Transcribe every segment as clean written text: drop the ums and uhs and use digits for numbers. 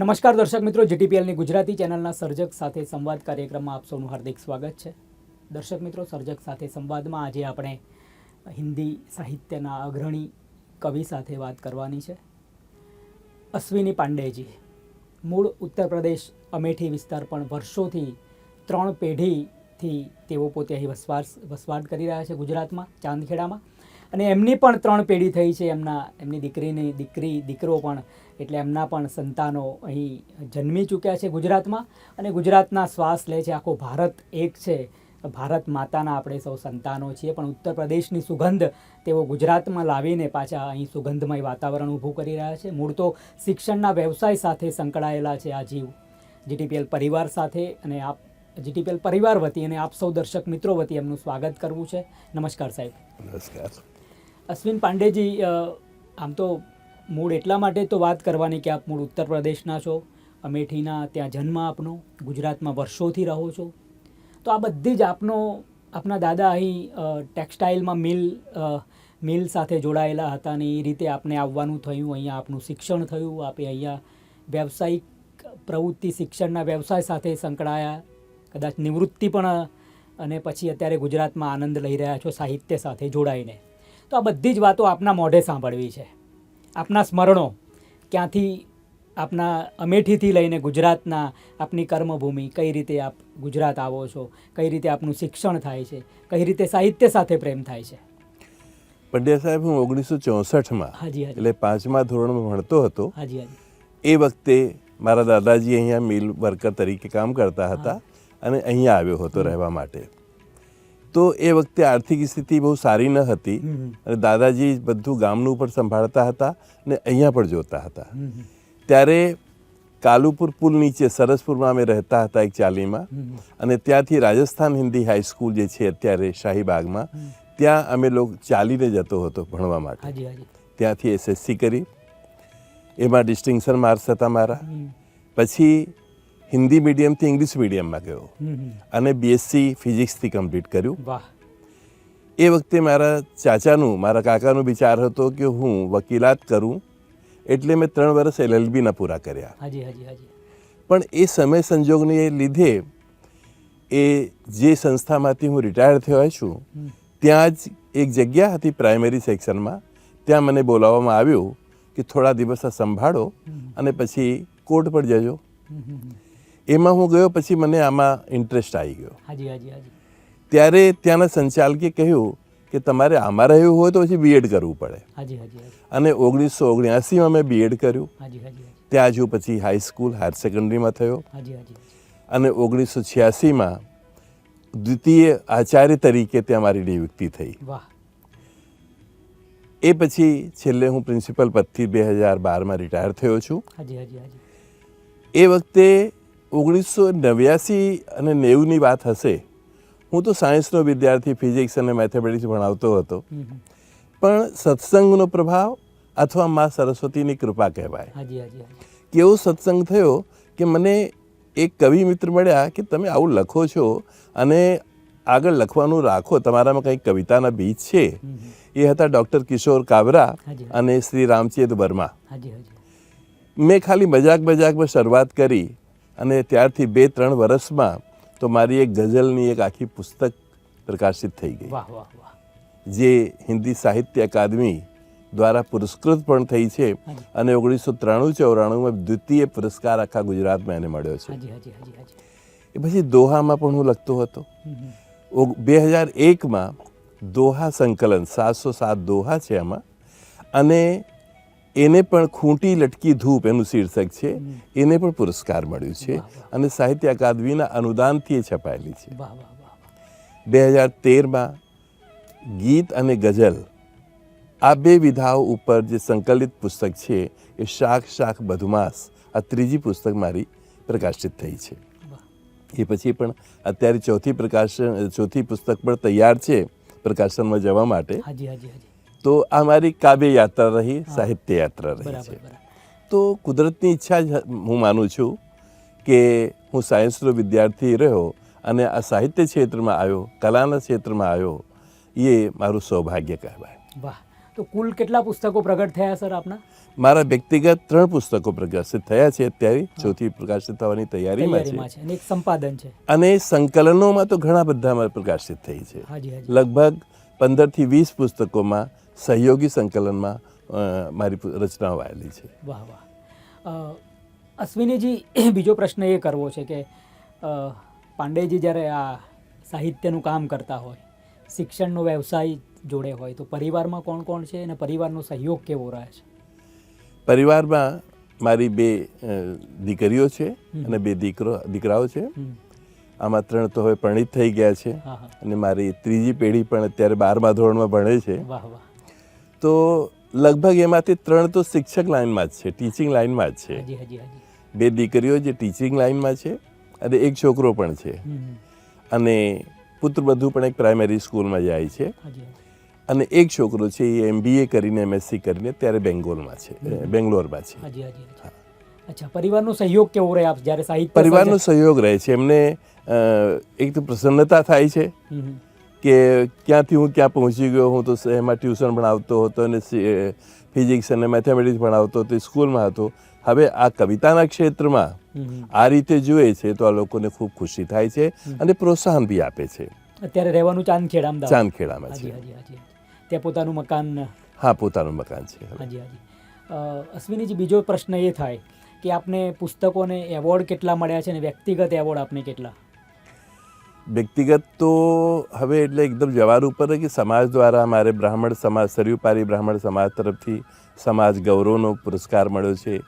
નમસ્કાર દર્શક મિત્રો, જીટીપીએલની ગુજરાતી ચેનલના સર્જક સાથે સંવાદ કાર્યક્રમમાં આપ સૌનું હાર્દિક સ્વાગત છે. દર્શક મિત્રો, સર્જક સાથે સંવાદમાં આજે આપણે હિન્દી સાહિત્યના અગ્રણી કવિ સાથે વાત કરવાની છે. અશ્વિની પાંડેજી મૂળ ઉત્તર પ્રદેશ અમેઠી વિસ્તાર, પણ વર્ષોથી 3 પેઢીથી તેઓ પોતે અહીં વસવાટ કરી રહ્યા છે ગુજરાતમાં, ચાંદખેડામાં. અને એમની પણ 3 પેઢી થઈ છે. એમની દીકરીની દીકરો પણ, એટલે એમના પણ સંતાનો અહીં જન્મી ચૂક્યા છે ગુજરાતમાં. અને ગુજરાતના શ્વાસ લે છે. આખો ભારત એક છે. ભારત માતાના આપણે સૌ સંતાનો છીએ. પણ ઉત્તર પ્રદેશની સુગંધ તેઓ ગુજરાતમાં લાવીને પાછા અહીં સુગંધમય વાતાવરણ ઊભું કરી રહ્યા છે. મૂળ તો શિક્ષણના વ્યવસાય સાથે સંકળાયેલા છે આ જીવ. જીટીપીએલ પરિવાર સાથે અને આપ જીટીપીએલ પરિવાર વતી અને આપ સૌ દર્શક મિત્રો વતી એમનું સ્વાગત કરવું છે. નમસ્કાર સાહેબ. નમસ્કાર. અશ્વિન પાંડેજી, આમ તો મૂળ એટલા માટે તો વાત કરવાની કે આપ મૂળ ઉત્તર પ્રદેશના છો, અમેઠીના, ત્યાં જન્મ આપનો, ગુજરાતમાં વર્ષોથી રહો છો. તો આ બધી જ આપના દાદા અહીં ટેક્સટાઇલમાં મિલ સાથે જોડાયેલા હતા અને એ રીતે આપને આવવાનું થયું, અહીંયા આપનું શિક્ષણ થયું, આપે અહીંયા વ્યવસાયિક પ્રવૃત્તિ, શિક્ષણના વ્યવસાય સાથે સંકળાયા, કદાચ નિવૃત્તિ પણ, અને પછી અત્યારે ગુજરાતમાં આનંદ લઈ રહ્યા છો સાહિત્ય સાથે જોડાઈને. તો આ બધી જ વાતો આપના મોઢે સાંભળવી છે. આપના સ્મરણો ક્યાંથી, આપના અમેઠીથી લઈને ગુજરાતના આપની કર્મભૂમિ, કઈ રીતે આપ ગુજરાત આવો છો, કઈ રીતે આપનું શિક્ષણ થાય છે, કઈ રીતે સાહિત્ય સાથે પ્રેમ થાય છે. પંડ્યા સાહેબ, હું 1964માં એટલે 5મા ધોરણમાં ભણતો હતો. એ વખતે મારા દાદાજી અહીંયા મિલ વર્કર તરીકે કામ કરતા હતા અને અહીંયા આવ્યો હતો રહેવા માટે. તો એ વખતે આર્થિક સ્થિતિ બહુ સારી ન હતી અને દાદાજી બધું ગામનું પણ સંભાળતા હતા અને અહીંયા પણ જોતા હતા. ત્યારે કાલુપુર પુલ નીચે સરસપુરમાં અમે રહેતા હતા એક ચાલીમાં, અને ત્યાંથી રાજસ્થાન હિન્દી હાઈસ્કૂલ જે છે અત્યારે શાહીબાગમાં, ત્યાં અમે લોકો ચાલીને જતો હતો ભણવા માટે. ત્યાંથી SSC કરી, એમાં ડિસ્ટિંક્શન માર્ક્સ હતા મારા. પછી હિન્દી મીડિયમથી ઇંગ્લિશ મીડિયમમાં ગયો અને BSc ફિઝિક્સથી કમ્પ્લીટ કર્યું. એ વખતે મારા કાકાનો વિચાર હતો કે હું વકીલાત કરું, એટલે મેં 3 વર્ષ LLBના પૂરા કર્યા. પણ એ સમય સંજોગને લીધે એ જે સંસ્થામાંથી હું રિટાયર થયો છું, ત્યાં જ એક જગ્યા હતી પ્રાઇમરી સેક્શનમાં, ત્યાં મને બોલાવવામાં આવ્યું કે થોડા દિવસ સંભાળો અને પછી કોર્ટ પર જજો. એમાં હું ગયો. પછી મને આમાં ઇન્ટરેસ્ટ આવી ગયો. ત્યારે ત્યાંના સંચાલકે કહ્યું કે તમારે આમાં રહેવું હોય તો પછી B.Ed કરવું પડે. અને 1979માં મેં B.Ed કર્યું. ત્યાં જો પછી હાઈસ્કૂલ, હાયર સેકન્ડરીમાં થયો. અને 1986માં દ્વિતીય આચાર્ય તરીકે ત્યાં મારી નિયુક્તિ થઈ. એ પછી છેલ્લે હું પ્રિન્સિપલ પદથી 2012માં રિટાયર થયો છું. એ વખતે 1989 અને 90ની વાત હશે. હું તો સાયન્સનો વિદ્યાર્થી, ફિઝિક્સ અને મેથેમેટિક્સ ભણાવતો હતો. પણ સત્સંગનો પ્રભાવ અથવા મા સરસ્વતીની કૃપા કહેવાય. કેવો સત્સંગ થયો કે મને એક કવિ મિત્ર મળ્યા કે તમે આવું લખો છો અને આગળ લખવાનું રાખો, તમારામાં કંઈક કવિતાના બીજ છે. એ હતા ડૉક્ટર કિશોર કાબરા અને શ્રી રામચેત વર્મા. મેં ખાલી મજાકમાં શરૂઆત કરી અને ત્યારથી 2-3 વર્ષમાં તો મારી એક ગઝલની એક આખી પુસ્તક પ્રકાશિત થઈ ગઈ, જે હિન્દી સાહિત્ય અકાદમી દ્વારા પુરસ્કૃત પણ થઈ છે. અને 1993-94માં દ્વિતીય પુરસ્કાર આખા ગુજરાતમાં એને મળ્યો છે. એ પછી દોહામાં પણ હું લખતો હતો. 2001માં દોહા સંકલન 707 દોહા છે આમાં, અને એને પણ ખૂંટી લટકી ધૂપ એનું શીર્ષક છે, એને પણ પુરસ્કાર મળ્યું છે અને સાહિત્ય અકાદમીના અનુદાનથી એ છપાયેલી છે. 2013માં ગીત અને ગઝલ આ 2 વિધાઓ ઉપર જે સંકલિત પુસ્તક છે એ શાખ મધુમાસ, આ 3જી પુસ્તક મારી પ્રકાશિત થઈ છે. એ પછી પણ અત્યારે 4થી પુસ્તક પણ તૈયાર છે પ્રકાશનમાં જવા માટે. તો આ મારી કાવ્ય યાત્રા રહી, સાહિત્ય યાત્રા રહી છે. તો કુદરતની ઈચ્છા જ હું માનું છું કે હું સાયન્સનો વિદ્યાર્થી રહ્યો અને આ સાહિત્ય ક્ષેત્રમાં આવ્યો, કલાના ક્ષેત્રમાં આવ્યો. એ મારું સૌભાગ્ય કહેવાય. વાહ. તો કુલ કેટલા પુસ્તકો પ્રગટ થયા સર આપના? મારા વ્યક્તિગત 3 પુસ્તકો પ્રકાશિત થયા છે, અત્યારે ચોથી પ્રકાશિત થવાની તૈયારીમાં છે તૈયારીમાં છે અને એક સંપાદન છે. અને સંકલનોમાં તો ઘણા બધા પ્રકાશિત થઈ છે. હાજી હાજી. લગભગ 15 થી 20 પુસ્તકોમાં સહયોગી સંકલનમાં મારી રચનાઓ આવેલી છે. વાહ વાહ. અશ્વિનીજી, બીજો પ્રશ્ન એ કરવો છે કે પાંડેજી જ્યારે આ સાહિત્યનું કામ કરતા હોય, શિક્ષણનો વ્યવસાય જોડે હોય, તો પરિવારમાં કોણ કોણ છે અને પરિવારનો સહયોગ કેવો રહે છે? પરિવારમાં મારી 2 દીકરીઓ છે અને 2 દીકરાઓ છે. આમાં 3 તો હવે પરિણીત થઈ ગયા છે અને મારી ત્રીજી પેઢી પણ અત્યારે 12મા ધોરણમાં ભણે છે. વાહ વાહ. તો લગભગ એમાંથી 3 તો શિક્ષક લાઈનમાં જ છે, ટીચિંગ લાઈનમાં જ છે. હાજી હાજી હાજી. 2 દીકરીઓ જે ટીચિંગ લાઈનમાં છે અને 1 છોકરો પણ છે. અને પુત્રવધુ પણ એક પ્રાઇમરી સ્કૂલમાં જાય છે. અને 1 છોકરો છે એ MBA કરીને MSc કરીને અત્યારે બેંગ્લોરમાં છે. હાજી હાજી. અચ્છા, પરિવારનો સહયોગ કેવો રહે આપ જ્યારે સાહિત્ય? પરિવારનો સહયોગ રહે છે. એમને એક તો પ્રસન્નતા થાય છે કે ક્યાંથી હું ક્યાં પહોંચી ગયો. હું તો એમાં ટ્યુશન ભણાવતો હતો અને ફિઝિક્સ અને મેથેમેટિક્સ ભણાવતો હતો, સ્કૂલમાં હતો. હવે આ કવિતાના ક્ષેત્રમાં આ રીતે જોઈએ છે તો આ લોકોને ખૂબ ખુશી થાય છે અને પ્રોત્સાહન બી આપે છે. અત્યારે રહેવાનું ચાંદખેડામાં? ચાંદખેડામાં છે. હાજી હાજી. ત્યાં પોતાનું મકાન? હા, પોતાનું મકાન છે. હાજી હાજી. અશ્વિનીજી, બીજો પ્રશ્ન એ થાય કે આપને પુસ્તકોને એવોર્ડ કેટલા મળ્યા છે અને વ્યક્તિગત એવોર્ડ આપને કેટલા? વ્યક્તિગત તો હવે એટલે એકદમ જવાર ઉપર કે સમાજ દ્વારા મારે બ્રાહ્મણ સમાજ, સરયુપારી બ્રાહ્મણ સમાજ તરફથી સમાજ ગૌરવનો પુરસ્કાર મળ્યો છે.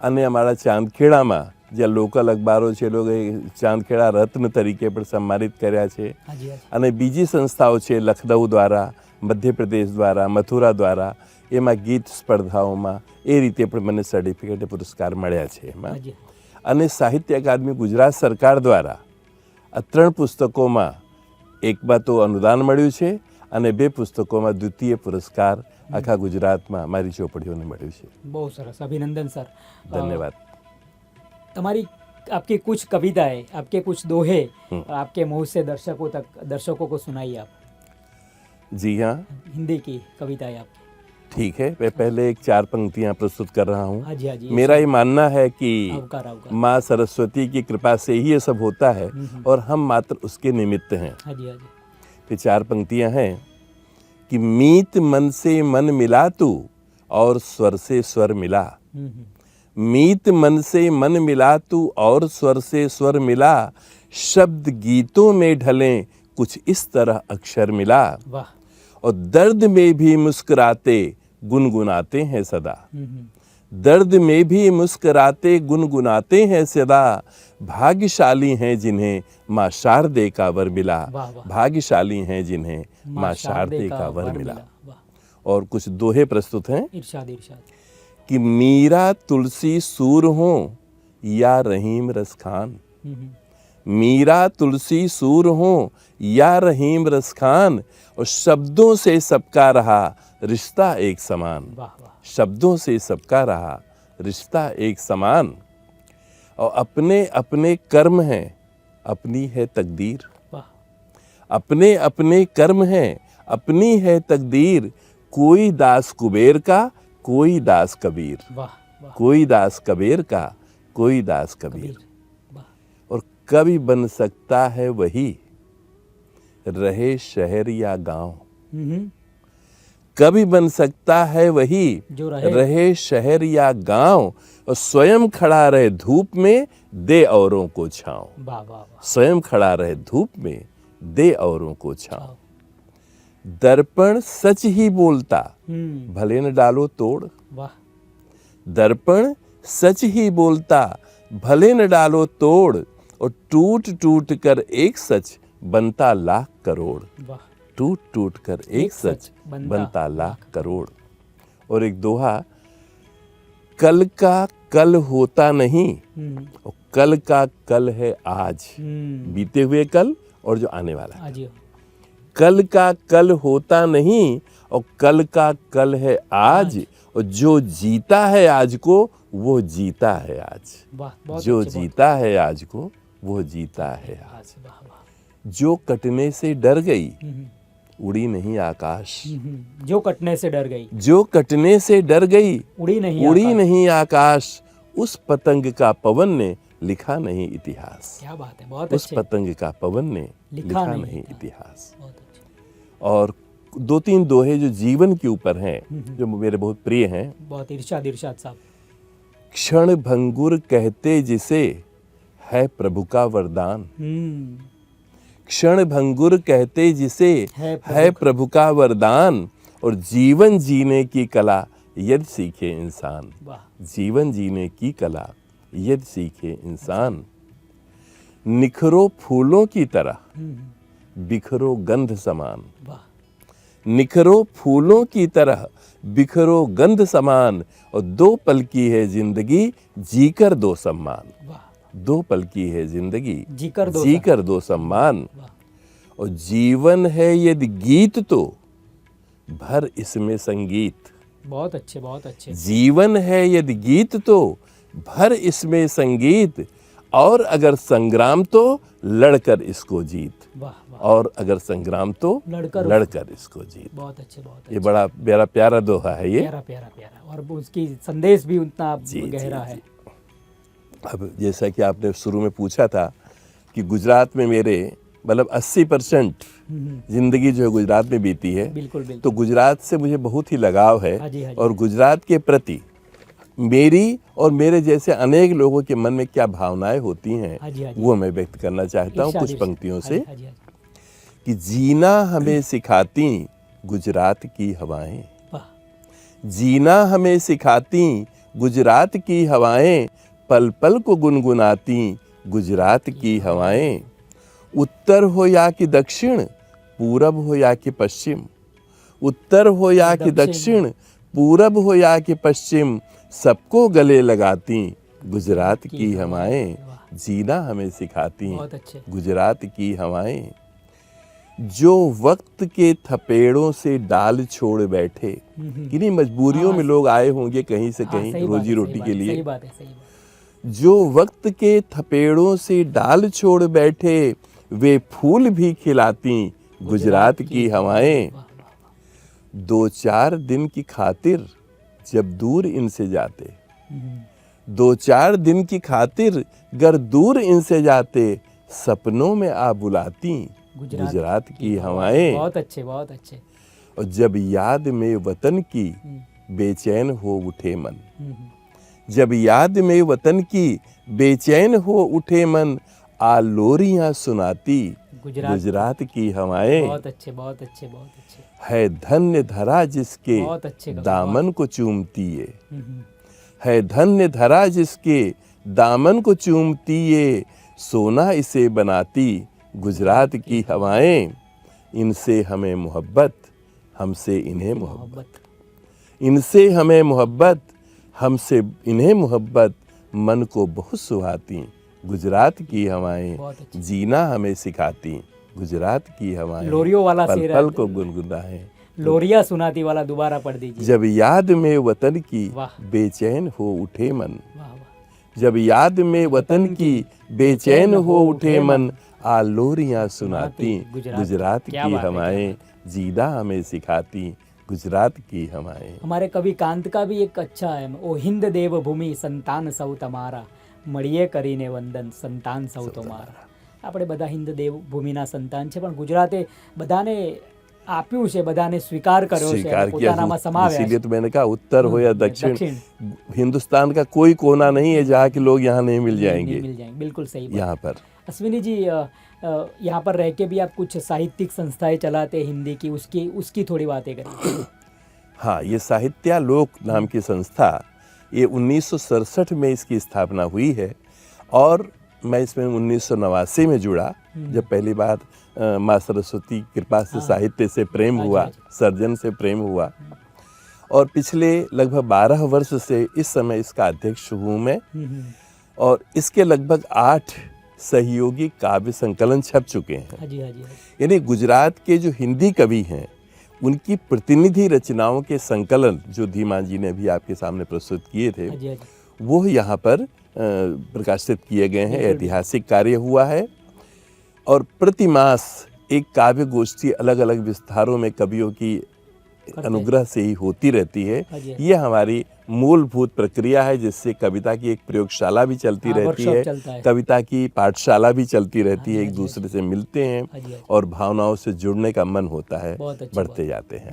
અને અમારા ચાંદખેડામાં જે લોકલ અખબારો છે એ લોકોએ ચાંદખેડા રત્ન તરીકે પણ સન્માનિત કર્યા છે. અને બીજી સંસ્થાઓ છે લખનઉ દ્વારા, મધ્યપ્રદેશ દ્વારા, મથુરા દ્વારા, એમાં ગીત સ્પર્ધાઓમાં એ રીતે પણ મને સર્ટિફિકેટ પુરસ્કાર મળ્યા છે એમાં. અને સાહિત્ય અકાદમી ગુજરાત સરકાર દ્વારા આ 3 પુસ્તકોમાં એકમાં તો અનુદાન મળ્યું છે અને 2 પુસ્તકોમાં દ્વિતીય પુરસ્કાર આખા ગુજરાતમાં મારી ચોપડીઓને મળ્યું છે. બહુ સરસ, અભિનંદન સર. धन्यवाद. તમારી आपकी कुछ कविताएं, आपके कुछ दोहे आपके मुंह से दर्शकों को सुनाइए आप. जी हाँ, हिंदी की कविताएं आपकी. ठीक है. मैं पहले एक 4 पंक्तियां प्रस्तुत कर रहा हूँ. हाँ जी हाँ जी. मेरा ये मानना है कि आवकार. माँ सरस्वती की कृपा से ही ये सब होता है और हम मात्र उसके निमित्त हैं. हाँ जी हाँ जी. ये 4 पंक्तियां हैं कि मीत मन से मन मिला तू और स्वर से स्वर मिला. मीत मन से मन मिला तू और स्वर से स्वर मिला. शब्द गीतों में ढले कुछ इस तरह अक्षर मिला. वाह. और दर्द में भी मुस्कुराते गुनगुनाते हैं सदा. दर्द में भी मुस्कुराते गुनगुनाते हैं सदा. भाग्यशाली हैं जिन्हें माँ शारदे का वर मिला. भाग्यशाली हैं जिन्हें माँ शारदे का वर मिला. और कुछ दोहे प्रस्तुत हैं. इरशाद इरशाद. कि मीरा तुलसी सूर हो या रहीम रस खान. मीरा तुलसी सूर हो या रहीम रस खान. और शब्दों से सबका रहा रिश्ता एक समान. शब्दों से सबका रहा रिश्ता एक समान. और अपने अपने कर्म हैं, अपनी है तकदीर. अपने अपने कर्म हैं, अपनी है तकदीर. कोई दास कुबेर का, कोई दास कबीर. कोई दास कबीर का, कोई दास कबीर. और कभी बन सकता है वही रहे शहर या गांव. कभी बन सकता है वही जो रहे शहर या गांव. और स्वयं खड़ा रहे धूप में दे औरों को छांव. स्वयं खड़ा रहे धूप में दे औरों को छांव. दर्पण सच ही बोलता भले न डालो तोड़. दर्पण सच ही बोलता भले न डालो तोड़. और टूट टूट कर एक सच बनता लाख करोड़. टूट टूट कर एक सच बनता लाख करोड़. और एक दोहा, कल का कल होता नहीं और कल का कल है आज. बीते हुए कल और जो आने वाला है. कल का कल होता नहीं और कल का कल है आज. और जो जीता है आज को वो जीता है आज. जो जीता है आज को वो जीता है आज. जो कटने से डर गई उड़ी नहीं आकाश, जो कटने से डर गई, जो कटने से डर गई, उड़ी उड़ी नहीं आकाश, उस पतंग का पवन ने लिखा नहीं इतिहास। क्या बात है, बहुत उस अच्छे। पतंग का पवन ने लिखा नहीं इतिहास। बहुत अच्छे। और 2-3 दोहे जो जीवन के ऊपर हैं, जो मेरे बहुत प्रिय हैं। बहुत इरशाद साहब। क्षण भंगुर कहते जिसे है प्रभु का वरदान, क्षण भंगुर कहते जिसे है प्रभु का वरदान, और जीवन जीने की कला यदि सीखे इंसान, जीवन जीने की कला यदि सीखे इंसान। निखरो फूलों की तरह, बिखरो गंध समान, निखरो फूलों की तरह, बिखरो गंध समान, और 2 पल की है जिंदगी, जीकर दो सम्मान। 2 पल की है जिंदगी, जीकर दो सम्मान। और जीवन है यदि गीत तो भर इसमें संगीत। बहुत अच्छे, बहुत अच्छे। जीवन है यदि गीत तो भर इसमें संगीत, और अगर संग्राम तो लड़कर इसको जीत। और अगर संग्राम तो लड़कर इसको जीत। बहुत अच्छे, बहुत अच्छे। ये बड़ा प्यारा दोहा है ये। प्यारा प्यारा प्यारा, और उसकी संदेश भी उतना गहरा है। अब जैसा कि आपने शुरू में पूछा था कि गुजरात में मेरे मतलब 80% जिंदगी जो है गुजरात में बीती है। बिल्कुल। तो गुजरात से मुझे बहुत ही लगाव है। हाँ जी। और गुजरात के प्रति मेरी और मेरे जैसे अनेक लोगों के मन में क्या भावनाएं होती हैं, हाँ वो मैं व्यक्त करना चाहता हूँ कुछ पंक्तियों से। कि जीना हमें सिखाती गुजरात की हवाएं, जीना हमें सिखाती गुजरात की हवाएं, पल पल को गुनगुनाती गुजरात की हवाएं। उत्तर हो या कि दक्षिण, पूरब हो या कि पश्चिम, उत्तर हो या कि दक्षिण, पूरब हो या कि पश्चिम, सबको गले लगाती गुजरात की हवाएं। जीना हमें सिखाती गुजरात की हवाएं। जो वक्त के थपेड़ों से डाल छोड़ बैठे, किन्हीं मजबूरियों में लोग आए होंगे कहीं से कहीं रोजी रोटी के लिए। जो वक्त के थपेड़ों से डाल छोड़ बैठे, वे फूल भी खिलाती गुजरात की हवाएं। 2-4 दिन की खातिर जब दूर इनसे जाते, 2-4 दिन की खातिर गर दूर इनसे जाते, सपनों में आ बुलाती गुजरात की हवाएं। बहुत अच्छे, बहुत अच्छे। और जब याद में वतन की बेचैन हो उठे मन, जब याद में वतन की बेचैन हो उठे मन, आ लोरियां सुनाती गुजरात की हवाएं। बहुत अच्छे, बहुत अच्छे, बहुत अच्छे। है धन्य धरा जिसके दामन को चूमती है धन्य धरा जिसके दामन को चूमती ये, सोना इसे बनाती गुजरात की हवाएं। इनसे हमें मोहब्बत, हमसे इन्हें मोहब्बत, इनसे हमें मोहब्बत, हमसे इन्हें मोहब्बत, मन को बहुत सुहाती गुजरात की हवाएं। जीना हमें सिखाती गुजरात की हवाएं। लोरियों वाला पल पल को गुनगुनाएं, लोरिया सुनाती वाला दोबारा पढ़ दीजिए। जब याद में वतन की बेचैन हो उठे मन, जब याद में वतन की बेचैन हो उठे मन, आ लोरियां सुनाती गुजरात की हवाएं। जीना हमें सिखाती गुजरात की हवाएं। हमारे कवि कांत का भी एक अच्छा है, ओ हिंद देव भूमि संतान सौ तमारा, મળીએ કરીને વંદન સંતાન સૌ તમારા। આપણે બધા હિન્દ દેવ ભૂમિના સંતાન છે, પણ ગુજરાતે બધાને આપ્યું છે, બધાને સ્વીકાર કર્યો છે, પોતાનામાં સમાવ્યા છે। इसीलिए तो मैंने कहा उत्तर हो या दक्षिण, हिंदुस्तान का कोई कोना नहीं है जहाँ के लोग यहाँ नहीं मिल जाएंगे। बिल्कुल सही बात। यहाँ पर अश्विनी जी, यहाँ पर रह के भी आप कुछ साहित्यिक संस्थाएं चलाते हैं हिंदी की, उसकी थोड़ी बातें करें। हाँ, ये साहित्यालोक नाम की संस्था, ये 1967 में इसकी स्थापना हुई है। और मैं इसमें 1989 में जुड़ा, जब पहली बार माँ सरस्वती कृपा से साहित्य से प्रेम हुआ, सर्जन से प्रेम हुआ। और पिछले लगभग 12 वर्ष से इस समय इसका अध्यक्ष हूँ मैं। और इसके लगभग 8 सहयोगी काव्य संकलन छप चुके हैं। यानी गुजरात के जो हिंदी कवि हैं उनकी प्रतिनिधि रचनाओं के संकलन जो धीमान जी ने भी आपके सामने प्रस्तुत किए थे, वो यहाँ पर प्रकाशित किए गए हैं। ऐतिहासिक कार्य हुआ है। और प्रतिमास एक काव्य गोष्ठी अलग अलग विस्तारों में कवियों की अनुग्रह से ही होती रहती है। ये हमारी मूलभूत प्रक्रिया है, जिससे कविता की एक प्रयोगशाला भी चलती रहती है, कविता की पाठशाला भी चलती रहती है, एक दूसरे से मिलते हैं और भावनाओं से जुड़ने का मन होता है, बढ़ते जाते हैं।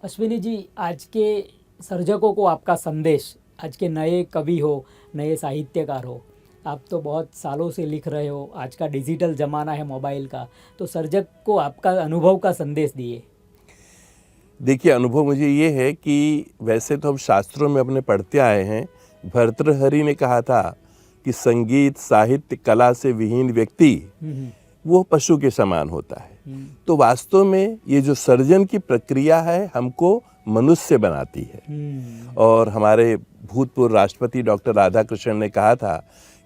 अश्विनी जी, आज के सर्जकों को आपका संदेश, आज के नए कवि हो, नए साहित्यकार हो, आप तो बहुत सालों से लिख रहे हो, आज का डिजिटल ज़माना है मोबाइल का, तो सर्जक को आपका अनुभव का संदेश दिए। देखिए, अनुभव मुझे ये है कि वैसे तो हम शास्त्रों में अपने पढ़ते आए हैं, भर्तृहरि ने कहा था कि संगीत साहित्य कला से विहीन व्यक्ति वो पशु के समान होता है। तो वास्तव में ये जो सर्जन की प्रक्रिया है हमको मनुष्य बनाती है। और हमारे भूतपूर्व राष्ट्रपति डॉक्टर राधाकृष्णन ने कहा था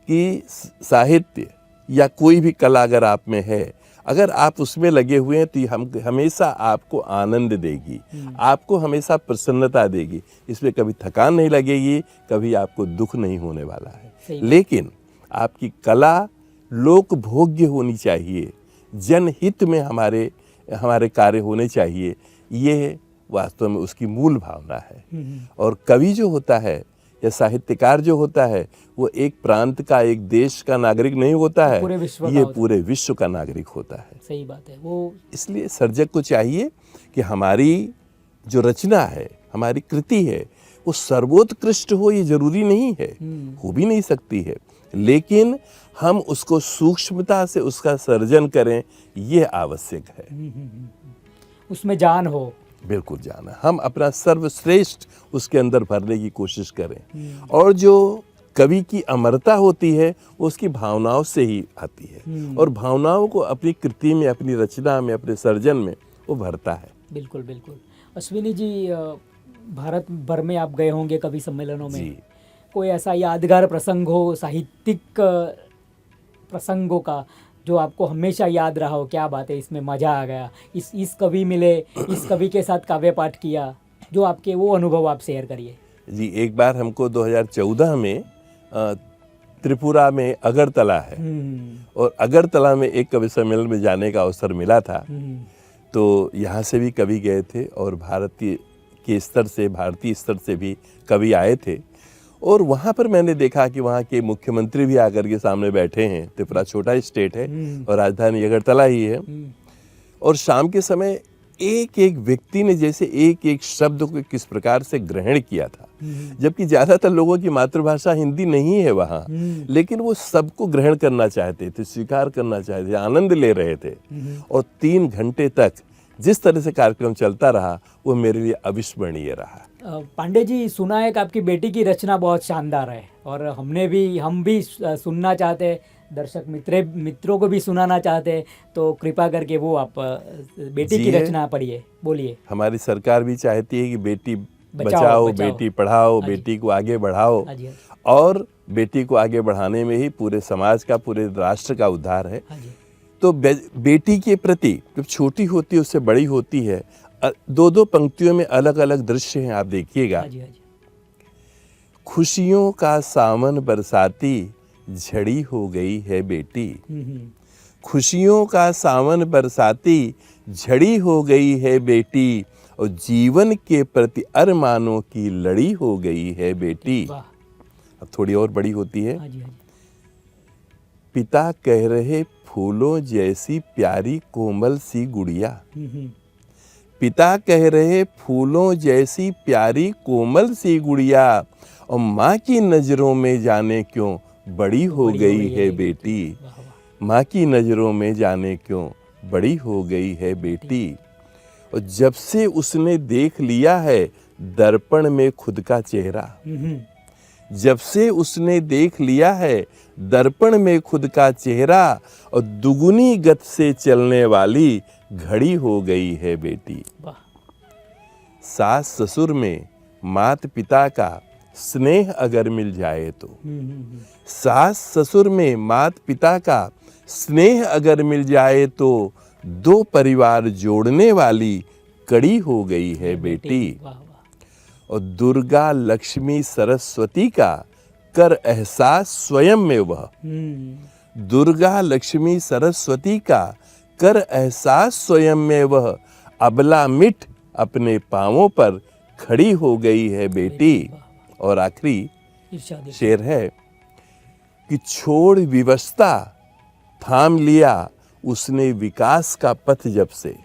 कि साहित्य या कोई भी कला अगर आप में है, अगर आप उसमें लगे हुए हैं तो हम हमेशा आपको आनंद देगी, आपको हमेशा प्रसन्नता देगी, इसमें कभी थकान नहीं लगेगी, कभी आपको दुख नहीं होने वाला है। लेकिन आपकी कला लोक भोग्य होनी चाहिए, जनहित में हमारे कार्य होने चाहिए, ये वास्तव में उसकी मूल भावना है। और कवि जो होता है या साहित्यकार जो होता है वो एक प्रांत का, एक देश का नागरिक नहीं होता है, ये पूरे विश्व का नागरिक होता है। सही बात है। वो इसलिए सर्जक को चाहिए कि हमारी जो रचना है, हमारी कृति है, वो सर्वोत्कृष्ट हो, ये जरूरी नहीं है, हो भी नहीं सकती है, लेकिन हम उसको सूक्ष्मता से उसका सर्जन करें, ये आवश्यक है। उसमें जान हो, बिल्कुल जाना, हम अपना सर्वश्रेष्ठ उसके अंदर भरने की कोशिश करें। और जो कवि की अमरता होती है वो उसकी भावनाओं से ही आती है, और भावनाओं को अपनी कृति में, अपनी रचना में, अपने सर्जन में वो भरता है। बिल्कुल बिल्कुल। अश्विनी जी, भारत भर में आप गए होंगे कवि सम्मेलनों में, कोई ऐसा यादगार प्रसंग हो, साहित्यिक प्रसंगों का, जो आपको हमेशा याद रहा हो, क्या बात है, इसमें मज़ा आ गया, इस कवि मिले, इस कवि के साथ काव्य पाठ किया, जो आपके वो अनुभव आप शेयर करिए। जी, एक बार हमको 2014 में त्रिपुरा में अगरतला है, और अगरतला में एक कवि सम्मेलन में जाने का अवसर मिला था। तो यहाँ से भी कवि गए थे और भारतीय स्तर से भी कवि आए थे। और वहाँ पर मैंने देखा कि वहाँ के मुख्यमंत्री भी आकर के सामने बैठे हैं। त्रिपुरा छोटा स्टेट है और राजधानी अगरतला ही है। और शाम के समय एक एक व्यक्ति ने जैसे एक एक शब्द को किस प्रकार से ग्रहण किया था, जबकि ज़्यादातर लोगों की मातृभाषा हिंदी नहीं है वहाँ, लेकिन वो सबको ग्रहण करना चाहते थे, स्वीकार करना चाहते थे, आनंद ले रहे थे। और 3 घंटे तक जिस तरह से कार्यक्रम चलता रहा वो मेरे लिए अविस्मरणीय रहा। पांडे जी, सुना है कि आपकी बेटी की रचना बहुत शानदार है, और हम भी सुनना चाहते हैं, दर्शक मित्रों को भी सुनाना चाहते हैं, तो कृपा करके वो आप बेटी की रचना पढ़िए, बोलिए। हमारी सरकार भी चाहती है कि बेटी बचाओ, बेटी पढ़ाओ, बेटी को आगे बढ़ाओ, और बेटी को आगे बढ़ाने में ही पूरे समाज का, पूरे राष्ट्र का उद्धार है। तो बेटी के प्रति जब छोटी होती है उससे बड़ी होती है, 2-2 पंक्तियों में अलग अलग दृश्य हैं, आप देखिएगा। खुशियों का सावन बरसाती झड़ी हो गई है बेटी, खुशियों का सावन बरसाती झड़ी हो गई है बेटी, और जीवन के प्रति अरमानों की लड़ी हो गई है बेटी। अब थोड़ी और बड़ी होती है। पिता कह रहे फूलों जैसी प्यारी कोमल सी गुड़िया, पिता कह रहे फूलों जैसी प्यारी कोमल सी गुड़िया, और माँ की नजरों में जाने क्यों बड़ी हो गई है बेटी, माँ की नजरों में जाने क्यों बड़ी हो गई है बेटी। और जब से उसने देख लिया है दर्पण में खुद का चेहरा, जब से उसने देख लिया है दर्पण में खुद का चेहरा, और दुगुनी गत से चलने वाली घड़ी हो गई है बेटी। सास ससुर में माता पिता का स्नेह अगर मिल जाए तो, सास ससुर में माता पिता का स्नेह अगर मिल जाए तो, 2 परिवार जोड़ने वाली कड़ी हो गई है बेटी। और दुर्गा लक्ष्मी सरस्वती का कर एहसास स्वयं में वह, दुर्गा लक्ष्मी सरस्वती का कर एहसास स्वयं में वह अबला मिट अपने पांवों पर खड़ी हो गई है बेटी। और आखिरी इरशाद शेर है कि छोड़ विवशता थाम लिया उसने विकास का पथ जब से।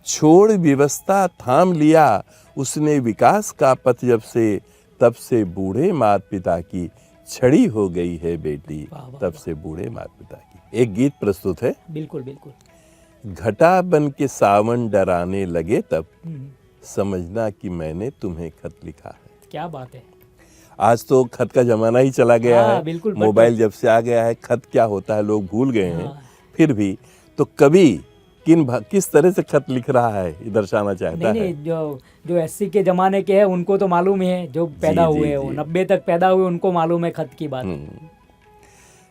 छोड़ विवशता थाम लिया उसने विकास का पथ जब से, तब से बूढ़े माता पिता की छड़ी हो गई है बेटी। तब से बूढ़े माता पिता की। एक गीत प्रस्तुत है। बिल्कुल बिल्कुल। घटा बन के सावन डराने लगे तब समझना कि मैंने तुम्हें खत लिखा है। क्या बात है। आज तो खत का जमाना ही चला गया है। बिल्कुल, मोबाइल जब से आ गया है खत क्या होता है लोग भूल गए हैं। फिर भी तो कवि किस तरह से खत लिख रहा है ये दर्शाना चाहता है। जो एससी के जमाने के हैं उनको तो मालूम है, जो पैदा हुए हैं वो 90 तक पैदा हुए उनको मालूम है खत की बात।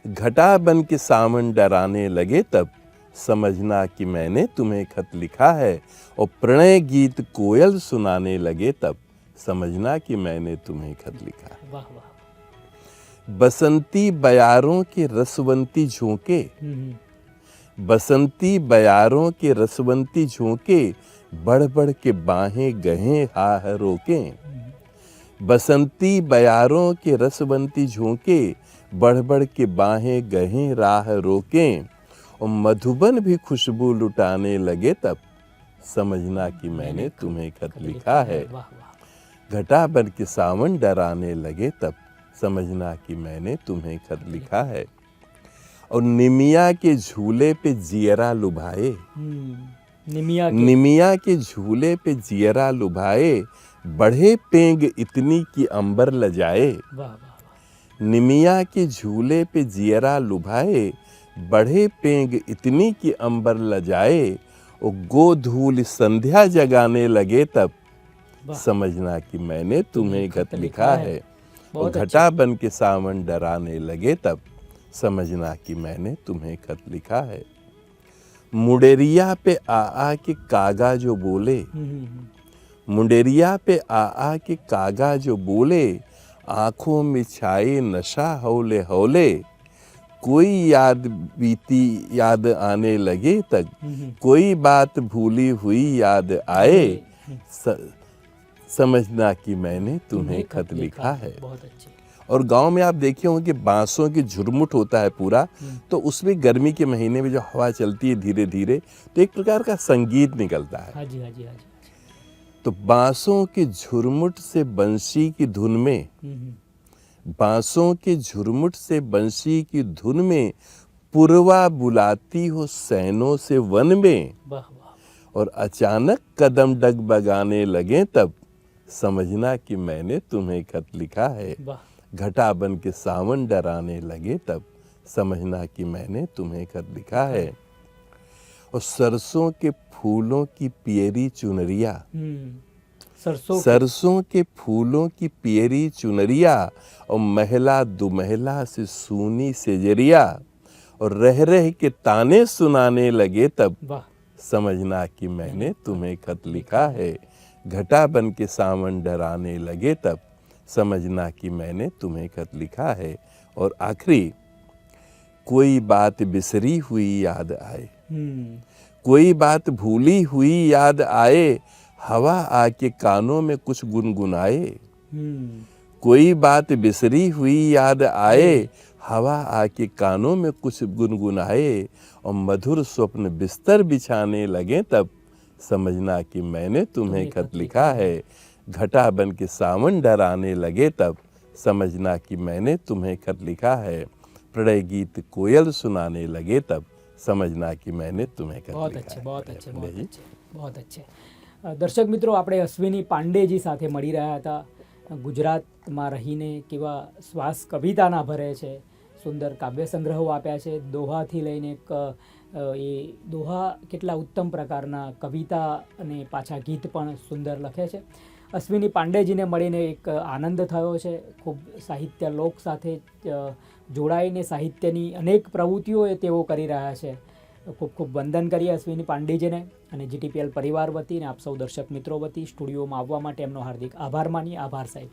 घटा बन के सावन डराने लगे तब समझना कि मैंने तुम्हें खत लिखा है। और प्रणय गीत कोयल सुनाने लगे तब समझना कि मैंने तुम्हें खत लिखा है। वाह वाह। बसंती बयारों के रसवंती झोंके, बसंती बयारों के रसवंती झोंके बढ़ बढ़ के बाहें गहे हाह रोके। बसंती बयारों के रसवंती झोंके बढ़ बढ़ के बाहें गहे राह रोके। और मधुबन भी खुशबू लुटाने लगे तब समझना कि मैंने तुम्हें खत लिखा है। घटा बन के सावन डराने लगे तब समझना कि मैंने तुम्हें खत लिखा है। और निमिया के झूले पे जियरा लुभाए, निमिया के झूले पे जियरा लुभाए बढ़े पेंग इतनी कि अंबर लजाए। निमिया के झूले पे जियरा लुभाए बढ़े पेंग इतनी कि अंबर लजाए। और गोधूल संध्या जगाने लगे तब समझना कि मैंने तुम्हें खत लिखा है। और घटा बन के सावन डराने लगे तब समझना कि मैंने तुम्हें खत लिखा है। मुंडेरिया पे आ के कागा जो बोले, मुंडेरिया पे आ के कागा जो बोले आंखों में छाए नशा हौले हौले। कोई याद बीती याद आने लगे तक, कोई बात भूली हुई याद आए। समझना कि मैंने तुम्हें खत लिखा है। बहुत अच्छे। और गांव में आप देखे होंगे कि बांसों की झुरमुट होता है पूरा, तो उसमें गर्मी के महीने में जो हवा चलती है धीरे धीरे तो एक प्रकार का संगीत निकलता है। हाँ जी हाँ जी हाँ जी। तो बांसों की झुरमुट से बंसी की धुन में, बांसों के झुरमुट से बंसी की धुन में पुरवा बुलाती हो सैनों से वन में। और अचानक कदम डगमगाने लगे तब समझना कि मैंने तुम्हें खत लिखा है। घटा बन के सावन डराने लगे तब समझना कि मैंने तुम्हें खत लिखा है। और सरसों के फूलों की पियरी चुनरिया, सरसों के फूलों की पियरी चुनरिया और महला दुमहला से सूनी सेजरिया। और रह रह के ताने सुनाने लगे तब समझना कि मैंने तुम्हें खत लिखा है। घटा बन के सावन डराने लगे तब समझना कि मैंने तुम्हें खत लिखा है। और आखिरी कोई बात बिसरी हुई याद आए, कोई बात भूली हुई याद आए हवा आके कानों में कुछ गुनगुनाए। कोई बात बिसरी हुई याद आए हवा आके कानों में कुछ गुनगुनाए। और मधुर स्वप्न बिस्तर बिछाने लगे तब समझना कि मैंने तुम्हें खत लिखा है। घटा बन के सावन डराने लगे तब समझना कि मैंने तुम्हें खत लिखा है। प्रणय गीत कोयल सुनाने लगे तब समझना कि मैंने तुम्हें खत बहुत लिखा अच्छे, है। बहुत अच्छे, बहुत अच्छे, बहुत अच्छे। દર્શક મિત્રો, આપણે અશ્વિની પાંડેજી સાથે મળી રહ્યા હતા. ગુજરાતમાં રહીને કેવા શ્વાસ કવિતાના ભરે છે, સુંદર કાવ્ય સંગ્રહો આપ્યા છે. દોહાથી લઈને એ દોહા કેટલા ઉત્તમ પ્રકારના કવિતા અને પાછા ગીત પણ સુંદર લખે છે. અશ્વિની પાંડેજીને મળીને એક આનંદ થયો છે. ખૂબ સાહિત્ય લોક સાથે જોડાઈને સાહિત્યની અનેક પ્રવૃત્તિઓ તેઓ કરી રહ્યા છે. ખૂબ ખૂબ વંદન કરીએ અશ્વિની પાંડેજીને અને જીટીપીએલ પરિવાર વતી અને આપ સૌ દર્શક મિત્રો વતી સ્ટુડિયોમાં આવવા માટે એમનો હાર્દિક આભાર માનીએ. આભાર સાહેબ.